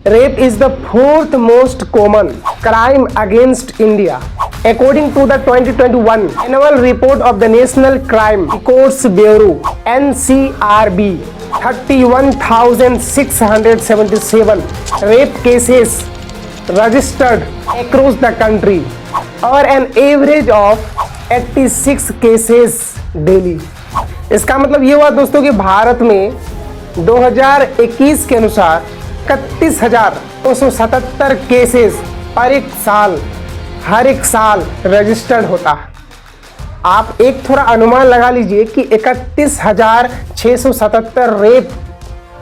Rape is the fourth most common crime against India. According to the 2021 annual report of the National Crime Records Bureau (NCRB), 31,677 rape cases registered across the country, or an average of 86 cases daily. इसका मतलब ये हुआ दोस्तों कि भारत में 2021 के अनुसार 31,277 cases पर एक साल, हर एक साल रजिस्टर्ड होता है। आप एक थोड़ा अनुमान लगा लीजिए कि 31,677 रेप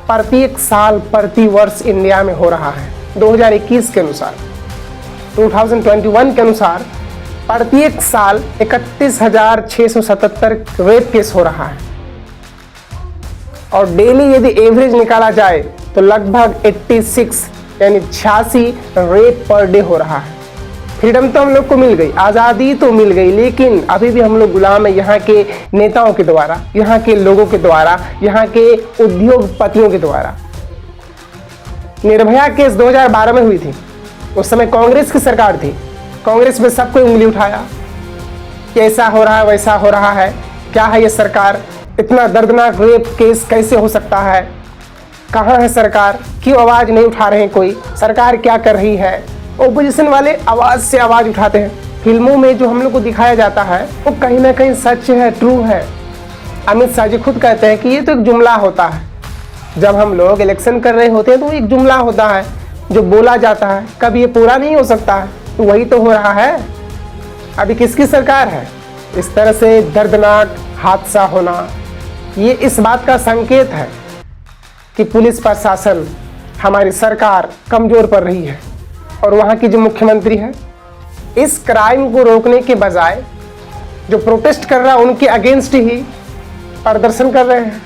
प्रत्येक साल प्रति वर्ष इंडिया में हो रहा है। 2021 के अनुसार, 2021 के अनुसार प्रत्येक साल 31,677 रेप केस हो रहा है, और डेली यदि एवरेज निकाला जाए तो लगभग 86 यानी 86 रेप पर डे हो रहा है। फ्रीडम तो हम लोग को मिल गई, आज़ादी तो मिल गई, लेकिन अभी भी हम लोग गुलाम है यहाँ के नेताओं के द्वारा, यहाँ के लोगों के द्वारा, यहाँ के उद्योगपतियों के द्वारा। निर्भया केस 2012 में हुई थी, उस समय कांग्रेस की सरकार थी। कांग्रेस में सबको उंगली उठाया कि ऐसा हो रहा है, वैसा हो रहा है, क्या है ये सरकार, इतना दर्दनाक रेप केस कैसे हो सकता है, कहाँ है सरकार, क्यों आवाज़ नहीं उठा रहे हैं, कोई सरकार क्या कर रही है। ओपोजिशन वाले आवाज़ से आवाज़ उठाते हैं। फिल्मों में जो हम लोग को दिखाया जाता है वो कहीं ना कहीं सच है, ट्रू है। अमित शाह जी खुद कहते हैं कि ये तो एक जुमला होता है। जब हम लोग इलेक्शन कर रहे होते हैं तो एक जुमला होता है जो बोला जाता है, कभी ये पूरा नहीं हो सकता है। तो वही तो हो रहा है। अभी किसकी सरकार है? इस तरह से दर्दनाक हादसा होना, ये इस बात का संकेत है कि पुलिस प्रशासन, हमारी सरकार कमज़ोर पड़ रही है। और वहाँ की जो मुख्यमंत्री है, इस क्राइम को रोकने के बजाय जो प्रोटेस्ट कर रहा है उनके अगेंस्ट ही प्रदर्शन कर रहे हैं,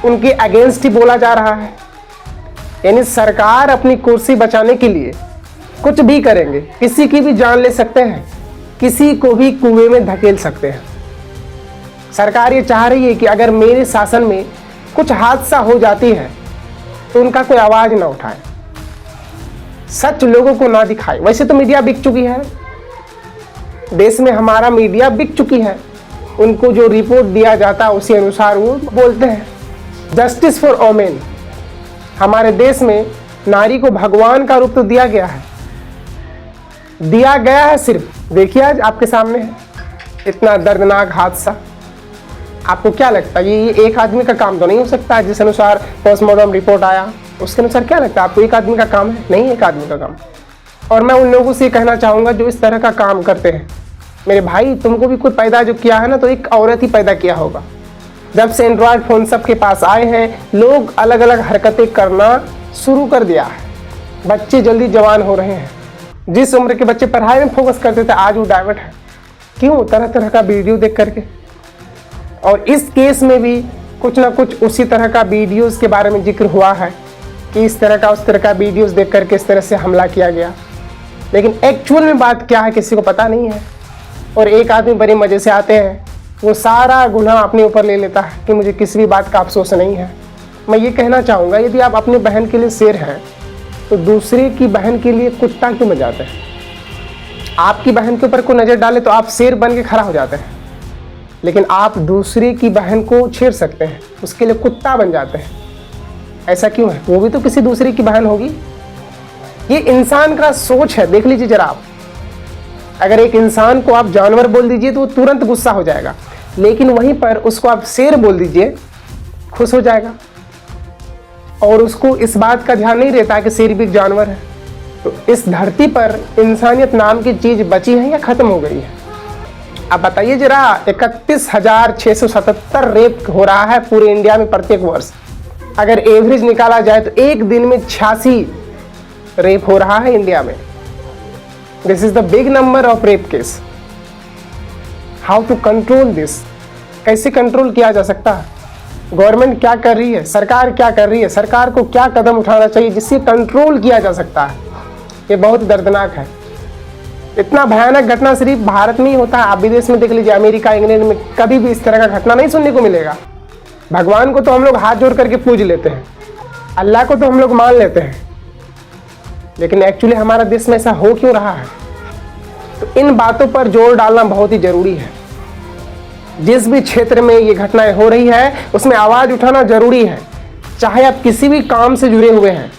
उनके अगेंस्ट ही बोला जा रहा है। यानी सरकार अपनी कुर्सी बचाने के लिए कुछ भी करेंगे, किसी की भी जान ले सकते हैं, किसी को भी कुएं में धकेल सकते हैं। सरकार ये चाह रही है कि अगर मेरे शासन में कुछ हादसा हो जाती है तो उनका कोई आवाज़ ना उठाए, सच लोगों को ना दिखाए। वैसे तो मीडिया बिक चुकी है, देश में हमारा मीडिया बिक चुकी है। उनको जो रिपोर्ट दिया जाता है उसी अनुसार वो बोलते हैं। जस्टिस फॉर वोमेन, हमारे देश में नारी को भगवान का रूप तो दिया गया है, दिया गया है। सिर्फ देखिए आज आपके सामने है इतना दर्दनाक हादसा। आपको क्या लगता है ये एक आदमी का काम तो नहीं हो सकता? जिस अनुसार पोस्टमार्टम रिपोर्ट आया उसके अनुसार क्या लगता है आपको एक आदमी का काम है? नहीं, एक आदमी का काम। और मैं उन लोगों से कहना चाहूँगा जो इस तरह का काम करते हैं, मेरे भाई तुमको भी कोई पैदा जो किया है ना तो एक औरत ही पैदा किया होगा। जब से एंड्रॉयड फ़ोन सबके पास आए हैं, लोग अलग अलग हरकतें करना शुरू कर दिया है। बच्चे जल्दी जवान हो रहे हैं। जिस उम्र के बच्चे पढ़ाई में फोकस करते थे आज वो डाइवर्ट है। क्यों? तरह तरह का वीडियो देख करके। और इस केस में भी कुछ ना कुछ उसी तरह का वीडियोस के बारे में जिक्र हुआ है कि इस तरह का उस तरह का वीडियोस देख करके इस तरह से हमला किया गया, लेकिन एक्चुअल में बात क्या है किसी को पता नहीं है। और एक आदमी बड़े मज़े से आते हैं, वो सारा गुनाह अपने ऊपर ले लेता है कि मुझे किसी भी बात का अफसोस नहीं है। मैं ये कहना चाहूँगा, यदि आप अपनी बहन के लिए शेर हैं तो दूसरे की बहन के लिए कुत्ता क्यों बन जाते हैं? आपकी बहन के ऊपर कोई नज़र डाले तो आप शेर बन के खड़ा हो जाते हैं, लेकिन आप दूसरे की बहन को छेड़ सकते हैं, उसके लिए कुत्ता बन जाते हैं। ऐसा क्यों है? वो भी तो किसी दूसरे की बहन होगी। ये इंसान का सोच है, देख लीजिए जरा आप। अगर एक इंसान को आप जानवर बोल दीजिए तो वो तुरंत गुस्सा हो जाएगा, लेकिन वहीं पर उसको आप शेर बोल दीजिए, खुश हो जाएगा। और उसको इस बात का ध्यान नहीं रहता कि शेर भी एक जानवर है। तो इस धरती पर इंसानियत नाम की चीज़ बची है या ख़त्म हो गई है? अब बताइए जरा, 31,677 रेप हो रहा है पूरे इंडिया में प्रत्येक वर्ष। अगर एवरेज निकाला जाए तो एक दिन में 86 रेप हो रहा है इंडिया में। This is the big number of rape case. How to control this? कैसे कंट्रोल किया जा सकता है? गवर्नमेंट क्या कर रही है? सरकार क्या कर रही है? सरकार को क्या कदम उठाना चाहिए जिससे कंट्रोल किया जा सकता है? ये बहुत दर्दनाक है। इतना भयानक घटना सिर्फ भारत में ही होता है। आप विदेश में देख लीजिए, अमेरिका, इंग्लैंड में कभी भी इस तरह का घटना नहीं सुनने को मिलेगा। भगवान को तो हम लोग हाथ जोड़ करके पूज लेते हैं, अल्लाह को तो हम लोग मान लेते हैं, लेकिन एक्चुअली हमारा देश में ऐसा हो क्यों रहा है? तो इन बातों पर जोर डालना बहुत ही जरूरी है। जिस भी क्षेत्र में ये घटनाएं हो रही है उसमें आवाज उठाना जरूरी है, चाहे आप किसी भी काम से जुड़े हुए हैं।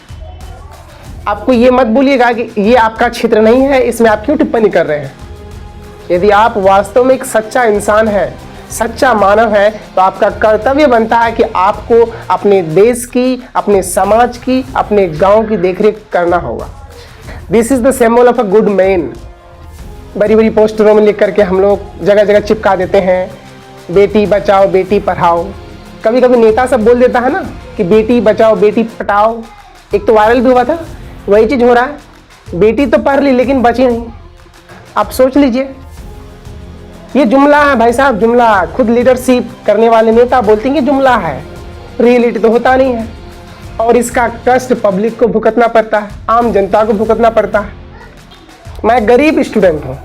आपको ये मत बोलिएगा कि ये आपका क्षेत्र नहीं है, इसमें आप क्यों टिप्पणी कर रहे हैं। यदि आप वास्तव में एक सच्चा इंसान है, सच्चा मानव है, तो आपका कर्तव्य बनता है कि आपको अपने देश की, अपने समाज की, अपने गांव की देखरेख करना होगा। This is the symbol of a good man. बड़ी बड़ी पोस्टरों में लिख करके हम लोग जगह जगह चिपका देते हैं, बेटी बचाओ बेटी पढ़ाओ। कभी कभी नेता सब बोल देता है ना कि बेटी बचाओ बेटी पढ़ाओ। एक तो वायरल भी हुआ था, वही चीज हो रहा है। बेटी तो पढ़ ली लेकिन बची नहीं। आप सोच लीजिए, ये जुमला है भाई साहब, जुमला। खुद लीडरशिप करने वाले नेता बोलते हैं कि जुमला है, रियलिटी तो होता नहीं है। और इसका कष्ट पब्लिक को भुगतना पड़ता है, आम जनता को भुगतना पड़ता है। मैं गरीब स्टूडेंट हूँ,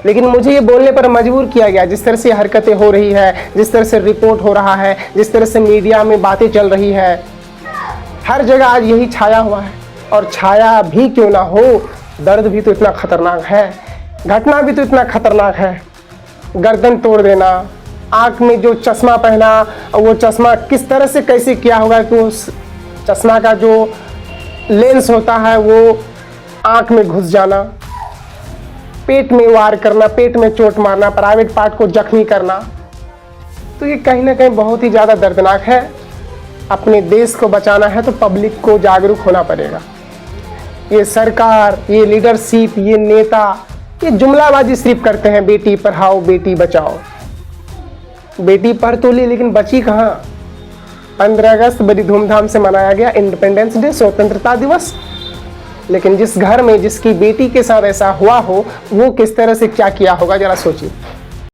लेकिन मुझे ये बोलने पर मजबूर किया गया। जिस तरह से हरकतें हो रही है, जिस तरह से रिपोर्ट हो रहा है, जिस तरह से मीडिया में बातें चल रही है, हर जगह आज यही छाया हुआ है। और छाया भी क्यों ना हो, दर्द भी तो इतना खतरनाक है, घटना भी तो इतना खतरनाक है। गर्दन तोड़ देना, आंख में जो चश्मा पहना, और वो चश्मा किस तरह से कैसे किया होगा कि उस चश्मा का जो लेंस होता है वो आंख में घुस जाना, पेट में वार करना, पेट में चोट मारना, प्राइवेट पार्ट को जख्मी करना। तो ये कहीं ना कहीं बहुत ही ज़्यादा दर्दनाक है। अपने देश को बचाना है तो पब्लिक को जागरूक होना पड़ेगा। ये सरकार, ये लीडरशिप, ये नेता, ये जुमलाबाजी सिर्फ करते हैं, बेटी पढ़ाओ बेटी बचाओ। बेटी पढ़ तो ली लेकिन बची कहाँ। 15 अगस्त बड़ी धूमधाम से मनाया गया, इंडिपेंडेंस डे, स्वतंत्रता दिवस, लेकिन जिस घर में जिसकी बेटी के साथ ऐसा हुआ हो, वो किस तरह से क्या किया होगा, जरा सोचिए।